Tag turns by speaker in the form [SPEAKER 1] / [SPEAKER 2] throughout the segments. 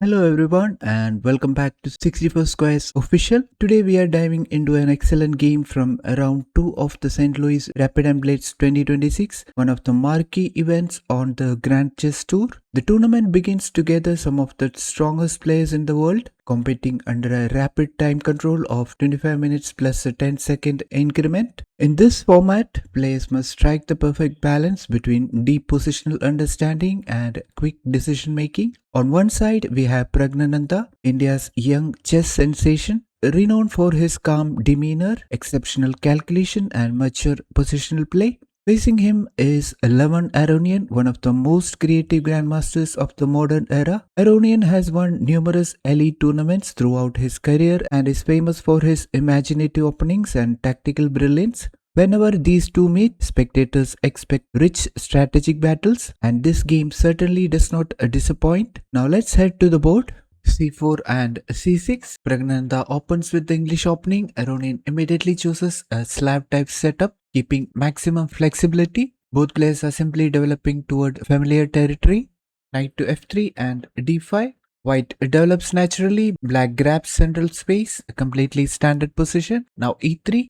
[SPEAKER 1] Hello everyone and welcome back to 64 Squares Official. Today we are diving into an excellent game from round 2 of the Saint Louis Rapid Blitz 2026, one of the marquee events on the Grand Chess Tour. The tournament begins to gather some of the strongest players in the world, competing under a rapid time control of 25 minutes plus a 10-second increment. In this format, players must strike the perfect balance between deep positional understanding and quick decision making. On one side, we have Praggnanandhaa, India's young chess sensation, renowned for his calm demeanor, exceptional calculation, and mature positional play. Facing him is Levon Aronian, one of the most creative grandmasters of the modern era. Aronian has won numerous elite tournaments throughout his career and is famous for his imaginative openings and tactical brilliance. Whenever these two meet, spectators expect rich strategic battles, and this game certainly does not disappoint. Now let's head to the board. C4 and C6. Praggnanandhaa opens with the English opening. Aronian immediately chooses a Slav type setup, keeping maximum flexibility. Both players are simply developing toward familiar territory. Knight to F3 and D5. White develops naturally. Black grabs central space, a completely standard position. Now E3.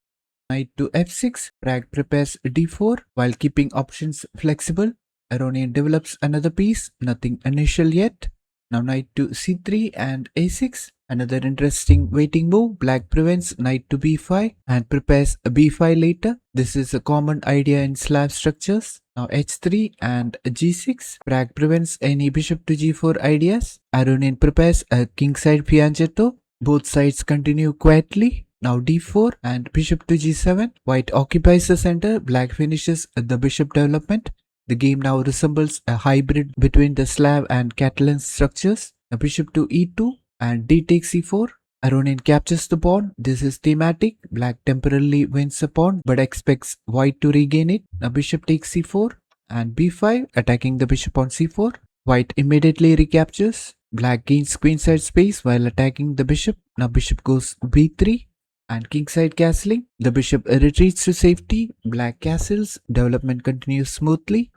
[SPEAKER 1] Knight to F6. Pragg prepares D4 while keeping options flexible. Aronian develops another piece, nothing initial yet. Now knight to C3 and A6. Another interesting waiting move. Black prevents knight to B5 and prepares a B5 later. This is a common idea in Slav structures. Now H3 and G6. Pragg prevents any bishop to G4 ideas. Aronian prepares a kingside fianchetto. Both sides continue quietly. Now D4 and bishop to G7. White occupies the center. Black finishes the bishop development. The game now resembles a hybrid between the Slav and Catalan structures. A bishop to E2 and D takes C4. Aronian captures the pawn. This is thematic. Black temporarily wins a pawn but expects white to regain it. A bishop takes C4 and B5, attacking the bishop on C4. White immediately recaptures. Black gains queenside space while attacking the bishop. Now bishop goes B3 and kingside castling. The bishop retreats to safety. Black castles. Development continues smoothly.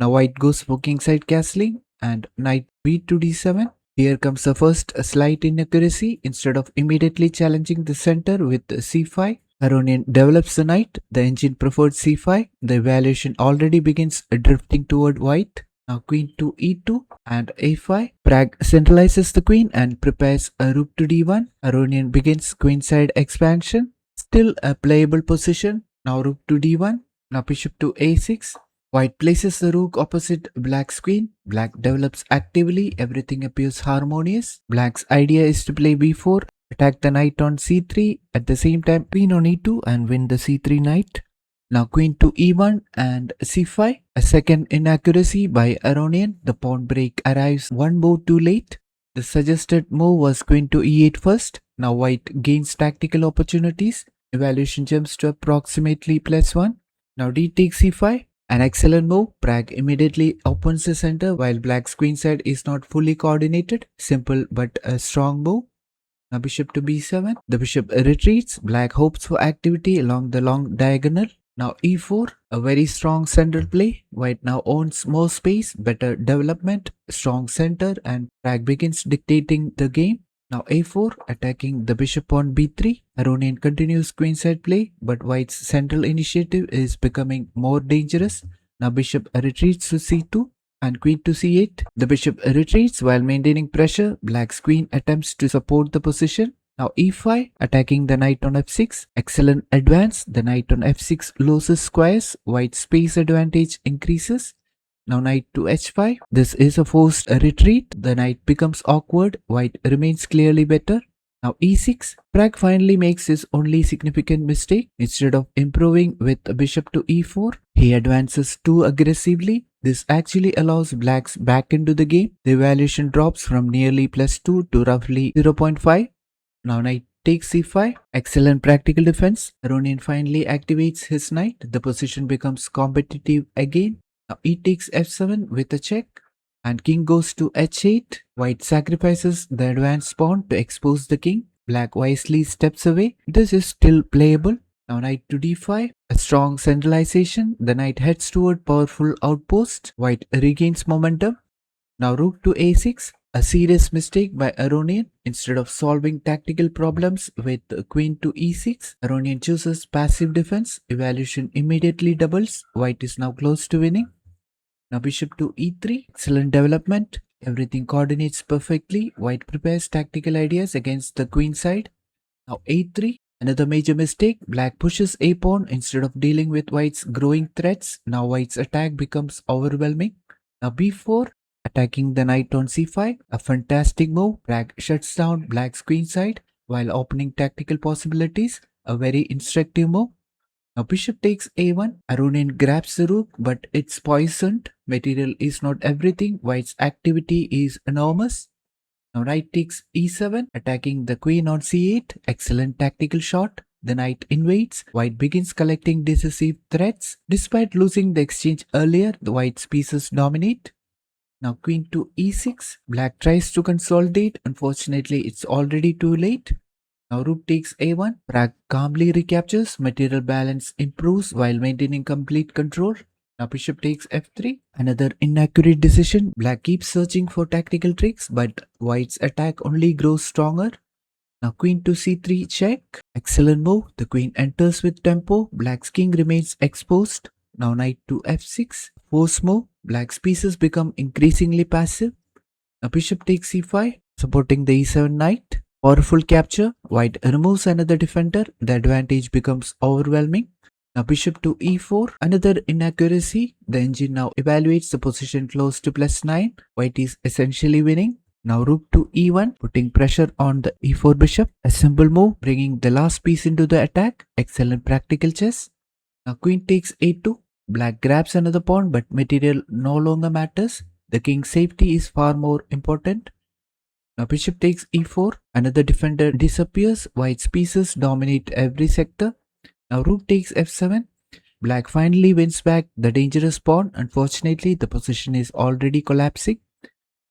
[SPEAKER 1] Now white goes for kingside castling and knight b to d7. Here comes the first slight inaccuracy. Instead of immediately challenging the center with c5, Aronian develops the knight. The engine preferred c5. The evaluation already begins drifting toward white. Now queen to e2 and a5. Pragg centralizes the queen and prepares a rook to d1. Aronian begins queenside expansion. Still a playable position. Now rook to d1. Now bishop to a6. White places the rook opposite black's queen. Black develops actively. Everything appears harmonious. Black's idea is to play b4, attack the knight on c3. At the same time, queen on e2 and win the c3 knight. Now queen to e1 and c5. A second inaccuracy by Aronian. The pawn break arrives one move too late. The suggested move was queen to e8 first. Now white gains tactical opportunities. Evaluation jumps to approximately +1. Now d takes c5. An excellent move. Pragg immediately opens the center while black's queenside is not fully coordinated. Simple but a strong move. Now bishop to b7. The bishop retreats. Black hopes for activity along the long diagonal. Now e4. A very strong central play. White now owns more space, better development, strong center, and Pragg begins dictating the game. Now a4, attacking the bishop on b3. Aronian continues queenside play, but white's central initiative is becoming more dangerous. Now bishop retreats to c2 and queen to c8. The bishop retreats while maintaining pressure. Black's queen attempts to support the position. Now e5, attacking the knight on f6. Excellent advance. The knight on f6 loses squares. White's space advantage increases. Now knight to h5. This is a forced retreat. The knight becomes awkward. White remains clearly better. Now e6. Pragg finally makes his only significant mistake. Instead of improving with bishop to e4, he advances too aggressively. This actually allows blacks back into the game. The evaluation drops from nearly +2 to roughly 0.5. Now knight takes c5. Excellent practical defense. Aronian finally activates his knight. The position becomes competitive again. Now e takes f7 with a check and king goes to h8. White sacrifices the advanced pawn to expose the king. Black wisely steps away. This is still playable. Now knight to d5. A strong centralization. The knight heads toward powerful outpost. White regains momentum. Now rook to a6. A serious mistake by Aronian. Instead of solving tactical problems with queen to e6, Aronian chooses passive defense. Evaluation immediately doubles. White is now close to winning. Now bishop to e3. Excellent development. Everything coordinates perfectly. White prepares tactical ideas against the queen side. Now a3. Another major mistake. Black pushes a pawn instead of dealing with white's growing threats. Now white's attack becomes overwhelming. Now b4. Attacking the knight on c5. A fantastic move. Bragg shuts down black's queen side while opening tactical possibilities. A very instructive move. Now bishop takes a1. Aronian grabs the rook, but it's poisoned. Material is not everything. White's activity is enormous. Now knight takes e7, attacking the queen on c8. Excellent tactical shot. The knight invades. White begins collecting decisive threats. Despite losing the exchange earlier, the white's pieces dominate. Now queen to e6. Black tries to consolidate. Unfortunately, it's already too late. Now rook takes a1. Pragg calmly recaptures. Material balance improves while maintaining complete control. Now bishop takes f3. Another inaccurate decision. Black keeps searching for tactical tricks, but white's attack only grows stronger. Now queen to c3 check. Excellent move. The queen enters with tempo. Black's king remains exposed. Now knight to f6. Force move. Black's pieces become increasingly passive. Now bishop takes c5, supporting the e7 knight. Powerful capture. White removes another defender. The advantage becomes overwhelming. Now bishop to e4. Another inaccuracy. The engine now evaluates the position close to +9. White is essentially winning. Now rook to e1, putting pressure on the e4 bishop. A simple move, bringing the last piece into the attack. Excellent practical chess. Now queen takes a2. Black grabs another pawn, but material no longer matters. The king's safety is far more important. Now bishop takes e4. Another defender disappears. White's pieces dominate every sector. Now rook takes f7. Black finally wins back the dangerous pawn. Unfortunately, the position is already collapsing.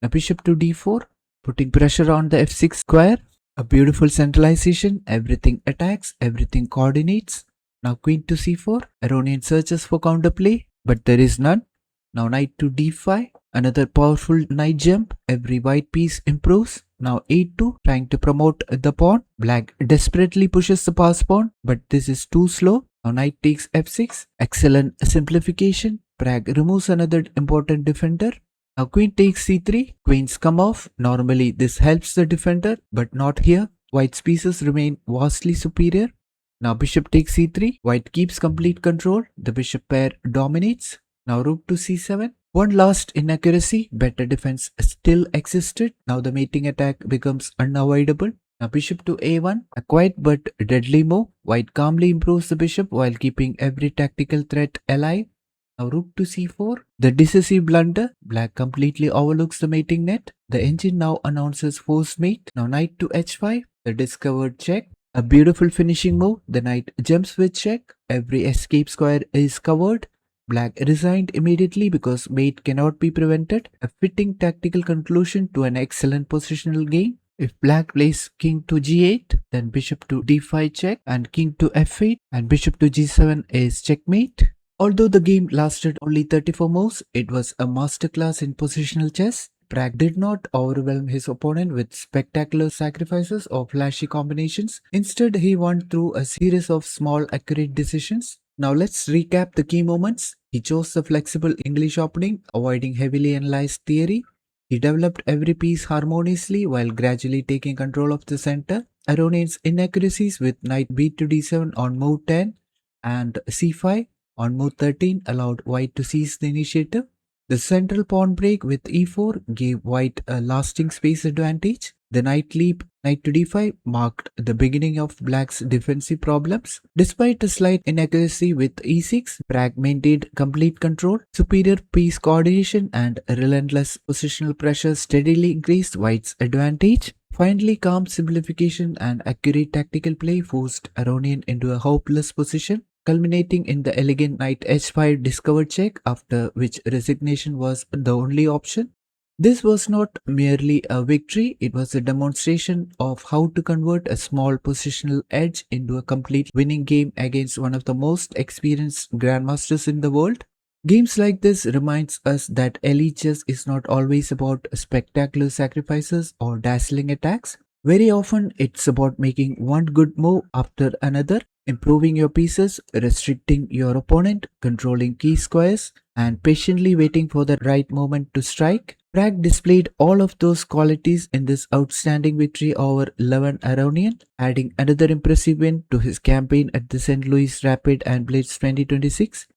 [SPEAKER 1] Now bishop to d4, putting pressure on the f6 square. A beautiful centralization. Everything attacks, everything coordinates. Now queen to c4. Aronian searches for counterplay, but there is none. Now knight to d5. Another powerful knight jump. Every white piece improves. Now a2, trying to promote the pawn. Black desperately pushes the pass pawn, but this is too slow. Now knight takes f6. Excellent simplification. Pragg removes another important defender. Now queen takes c3. Queens come off. Normally this helps the defender, but not here. White's pieces remain vastly superior. Now bishop takes c3. White keeps complete control. The bishop pair dominates. Now rook to c7. One last inaccuracy. Better defense still existed. Now the mating attack becomes unavoidable. Now bishop to a1. A quiet but deadly move. White calmly improves the bishop while keeping every tactical threat alive. Now rook to c4. The decisive blunder. Black completely overlooks the mating net. The engine now announces forced mate. Now knight to h5. The discovered check. A beautiful finishing move. The knight jumps with check. Every escape square is covered. Black resigned immediately because mate cannot be prevented. A fitting tactical conclusion to an excellent positional game. If black plays king to g8, then bishop to d5 check, and king to f8, and bishop to g7 is checkmate. Although the game lasted only 34 moves, it was a masterclass in positional chess. Pragg did not overwhelm his opponent with spectacular sacrifices or flashy combinations. Instead, he won through a series of small, accurate decisions. Now let's recap the key moments. He chose the flexible English opening, avoiding heavily analyzed theory. He developed every piece harmoniously while gradually taking control of the center. Aronian's inaccuracies with knight b to d7 on move 10 and c5 on move 13 allowed white to seize the initiative. The central pawn break with e4 gave white a lasting space advantage. The knight leap, knight to d5 marked the beginning of black's defensive problems. Despite a slight inaccuracy with e6, Pragg maintained complete control. Superior piece coordination and relentless positional pressure steadily increased white's advantage. Finally, calm simplification and accurate tactical play forced Aronian into a hopeless position, culminating in the elegant knight h5 discovered check, after which resignation was the only option. This was not merely a victory, it was a demonstration of how to convert a small positional edge into a complete winning game against one of the most experienced grandmasters in the world. Games like this reminds us that elite chess is not always about spectacular sacrifices or dazzling attacks. Very often it's about making one good move after another, improving your pieces, restricting your opponent, controlling key squares, and patiently waiting for the right moment to strike. Pragg displayed all of those qualities in this outstanding victory over Levon Aronian, adding another impressive win to his campaign at the Saint Louis Rapid and Blitz 2026.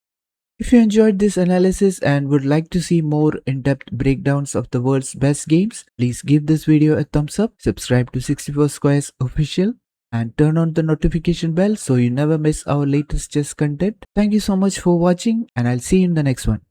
[SPEAKER 1] If you enjoyed this analysis and would like to see more in-depth breakdowns of the world's best games, please give this video a thumbs up, subscribe to 64 Squares Official, and turn on the notification bell so you never miss our latest chess content. Thank you so much for watching, and I'll see you in the next one.